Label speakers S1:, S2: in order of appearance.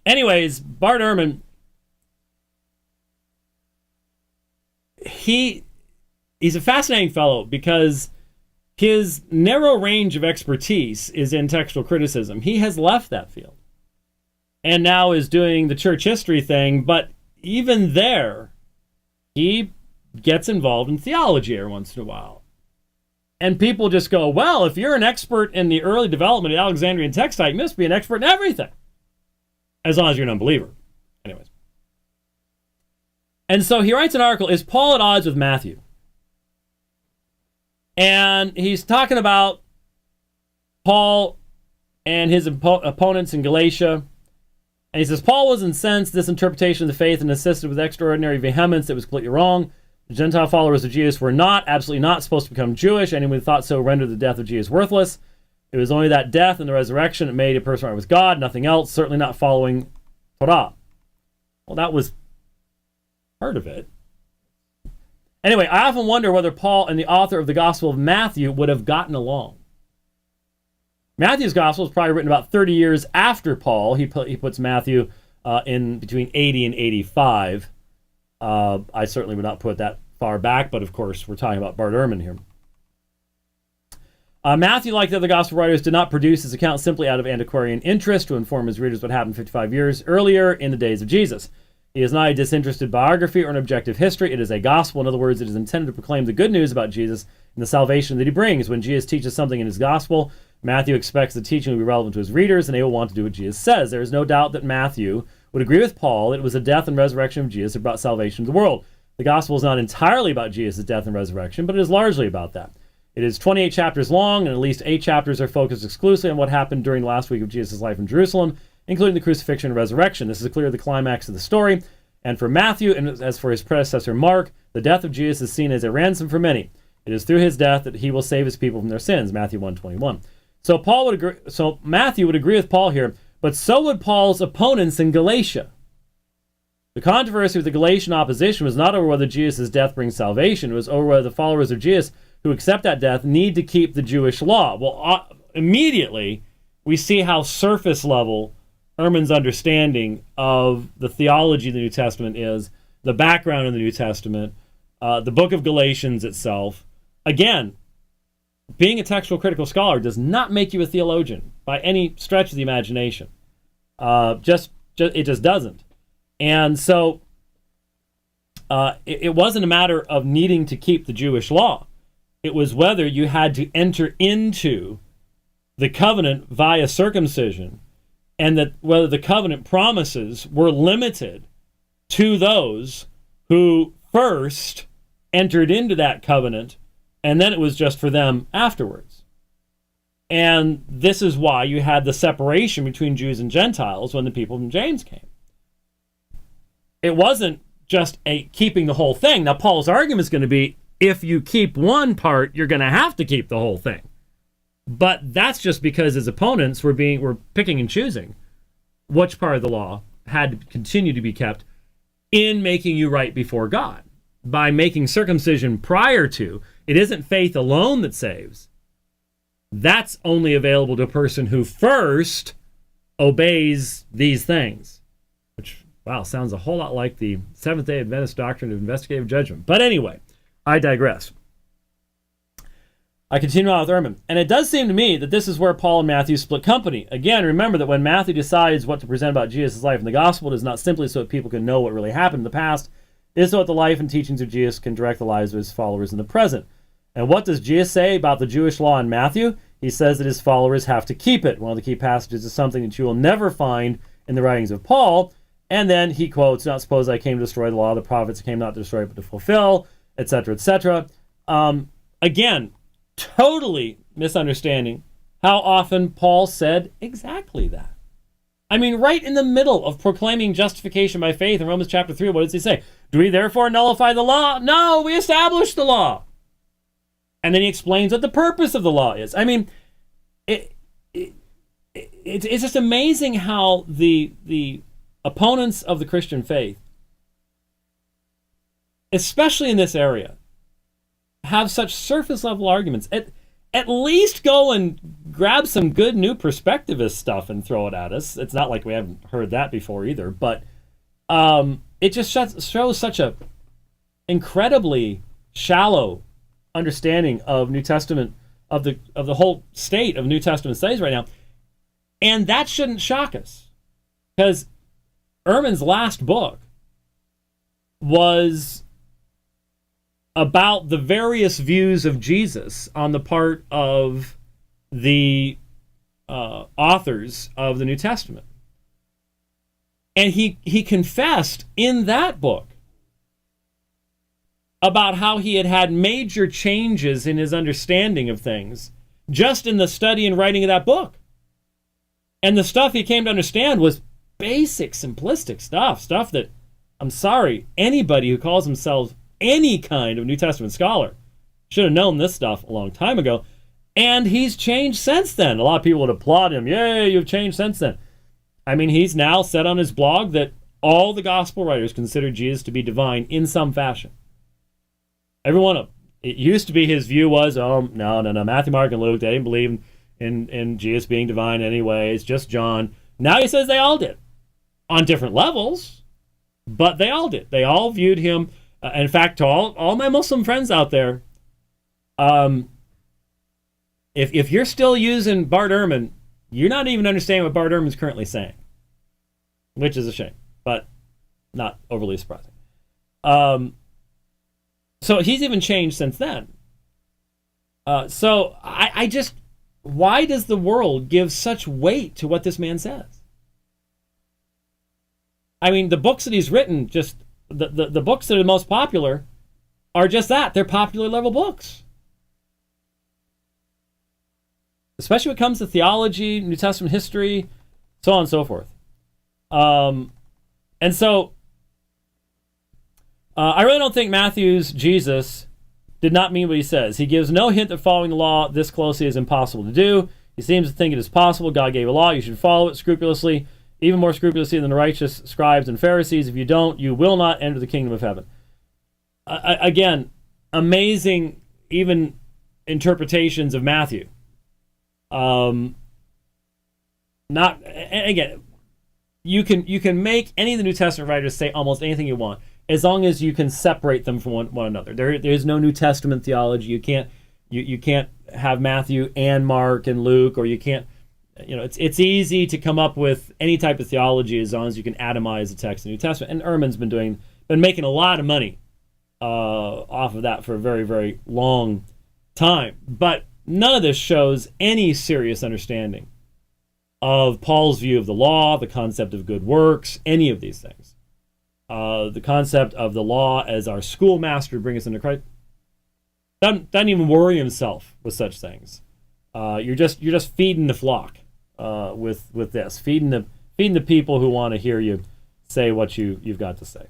S1: Anyways, Bart Ehrman, he's a fascinating fellow because his narrow range of expertise is in textual criticism. He has left that field and now is doing the church history thing, but even there, he gets involved in theology every once in a while. And people just go, well, if you're an expert in the early development of the Alexandrian text type, you must be an expert in everything, as long as you're an unbeliever. Anyways. And so he writes an article, Is Paul at Odds with Matthew? And he's talking about Paul and his opponents in Galatia. And he says, Paul was incensed this interpretation of the faith and insisted with extraordinary vehemence it was completely wrong. The Gentile followers of Jesus were absolutely not supposed to become Jewish. Anyone who thought so rendered the death of Jesus worthless. It was only that death and the resurrection that made a person right with God, nothing else, certainly not following Torah. Well, that was part of it. Anyway, I often wonder whether Paul and the author of the Gospel of Matthew would have gotten along. Matthew's Gospel is probably written about 30 years after Paul. He puts Matthew in between 80 and 85. I certainly would not put that far back, but of course we're talking about Bart Ehrman here. Matthew, like the other Gospel writers, did not produce his account simply out of antiquarian interest to inform his readers what happened 55 years earlier in the days of Jesus. He is not a disinterested biography or an objective history. It is a gospel. In other words, it is intended to proclaim the good news about Jesus and the salvation that he brings. When Jesus teaches something in his gospel, Matthew expects the teaching will be relevant to his readers, and they will want to do what Jesus says. There is no doubt that Matthew would agree with Paul that it was the death and resurrection of Jesus that brought salvation to the world. The gospel is not entirely about Jesus' death and resurrection, but it is largely about that. It is 28 chapters long, and at least 8 chapters are focused exclusively on what happened during the last week of Jesus' life in Jerusalem, including the crucifixion and resurrection. This is clearly the climax of the story. And for Matthew, and as for his predecessor Mark, the death of Jesus is seen as a ransom for many. It is through his death that he will save his people from their sins, Matthew 1:21. So Matthew would agree with Paul here, but so would Paul's opponents in Galatia. The controversy with the Galatian opposition was not over whether Jesus' death brings salvation. It was over whether the followers of Jesus who accept that death need to keep the Jewish law. Well, immediately we see how surface level Ehrman's understanding of the theology of the New Testament is, the background of the New Testament, the book of Galatians itself. Again, being a textual critical scholar does not make you a theologian by any stretch of the imagination. It just doesn't. And so it wasn't a matter of needing to keep the Jewish law. It was whether you had to enter into the covenant via circumcision, and that whether the covenant promises were limited to those who first entered into that covenant, and then it was just for them afterwards. And this is why you had the separation between Jews and Gentiles when the people from James came. It wasn't just keeping the whole thing. Now, Paul's argument is going to be, if you keep one part, you're going to have to keep the whole thing. But that's just because his opponents were picking and choosing which part of the law had to continue to be kept in making you right before God. By making circumcision prior to, it isn't faith alone that saves. That's only available to a person who first obeys these things. Which, wow, sounds a whole lot like the Seventh-day Adventist doctrine of investigative judgment. But anyway, I digress. I continue on with Erhman. And it does seem to me that this is where Paul and Matthew split company. Again, remember that when Matthew decides what to present about Jesus' life in the gospel, it is not simply so that people can know what really happened in the past. It is so that the life and teachings of Jesus can direct the lives of his followers in the present. And what does Jesus say about the Jewish law in Matthew? He says that his followers have to keep it. One of the key passages is something that you will never find in the writings of Paul. And then he quotes, "Not suppose I came to destroy the law of the prophets, I came not to destroy but to fulfill," etc., etc. Again, totally misunderstanding how often Paul said exactly that. I mean, right in the middle of proclaiming justification by faith in Romans chapter 3, what does he say? Do we therefore nullify the law? No, we establish the law. And then he explains what the purpose of the law is. I mean, it's just amazing how the opponents of the Christian faith, especially in this area, have such surface level arguments. at least go and grab some good new perspectivist stuff and throw it at us. It's not like we haven't heard that before either, but it just shows such a incredibly shallow understanding of New Testament, of the whole state of New Testament studies right now. And that shouldn't shock us, because Ehrman's last book was about the various views of Jesus on the part of the authors of the New Testament. And he confessed in that book about how he had major changes in his understanding of things just in the study and writing of that book. And the stuff he came to understand was basic, simplistic stuff that, I'm sorry, anybody who calls himself any kind of New Testament scholar should have known this stuff a long time ago. And he's changed since then. A lot of people would applaud him. Yay, you've changed since then. I mean, he's now said on his blog that all the gospel writers consider Jesus to be divine in some fashion. Every one of them. It used to be his view was, no, Matthew, Mark, and Luke, they didn't believe in Jesus being divine anyway. It's just John. Now he says they all did. On different levels, but they all did. They all viewed him. In fact, to all my Muslim friends out there, if you're still using Bart Ehrman, you're not even understanding what Bart Ehrman's currently saying, which is a shame, but not overly surprising. So he's even changed since then. So I just, why does the world give such weight to what this man says? I mean, the books that he's written, just the books that are the most popular are just that. They're popular level books. Especially when it comes to theology, New Testament history, so on and so forth. And so, I really don't think Matthew's Jesus did not mean what he says. He gives no hint that following the law this closely is impossible to do. He seems to think it is possible. God gave a law. You should follow it scrupulously, even more scrupulously than the righteous scribes and Pharisees. If you don't, you will not enter the kingdom of heaven. Again, amazing even interpretations of Matthew. Again, you can make any of the New Testament writers say almost anything you want, as long as you can separate them from one another. There is no New Testament theology. You can't have Matthew and Mark and Luke, or you can't. It's easy to come up with any type of theology as long as you can atomize the text of the New Testament. And Ehrman's been making a lot of money off of that for a very, very long time. But none of this shows any serious understanding of Paul's view of the law, the concept of good works, any of these things. The concept of the law as our schoolmaster to bring us into Christ. Doesn't even worry himself with such things. You're just feeding the flock with this, feeding the people who want to hear you say what you've got to say.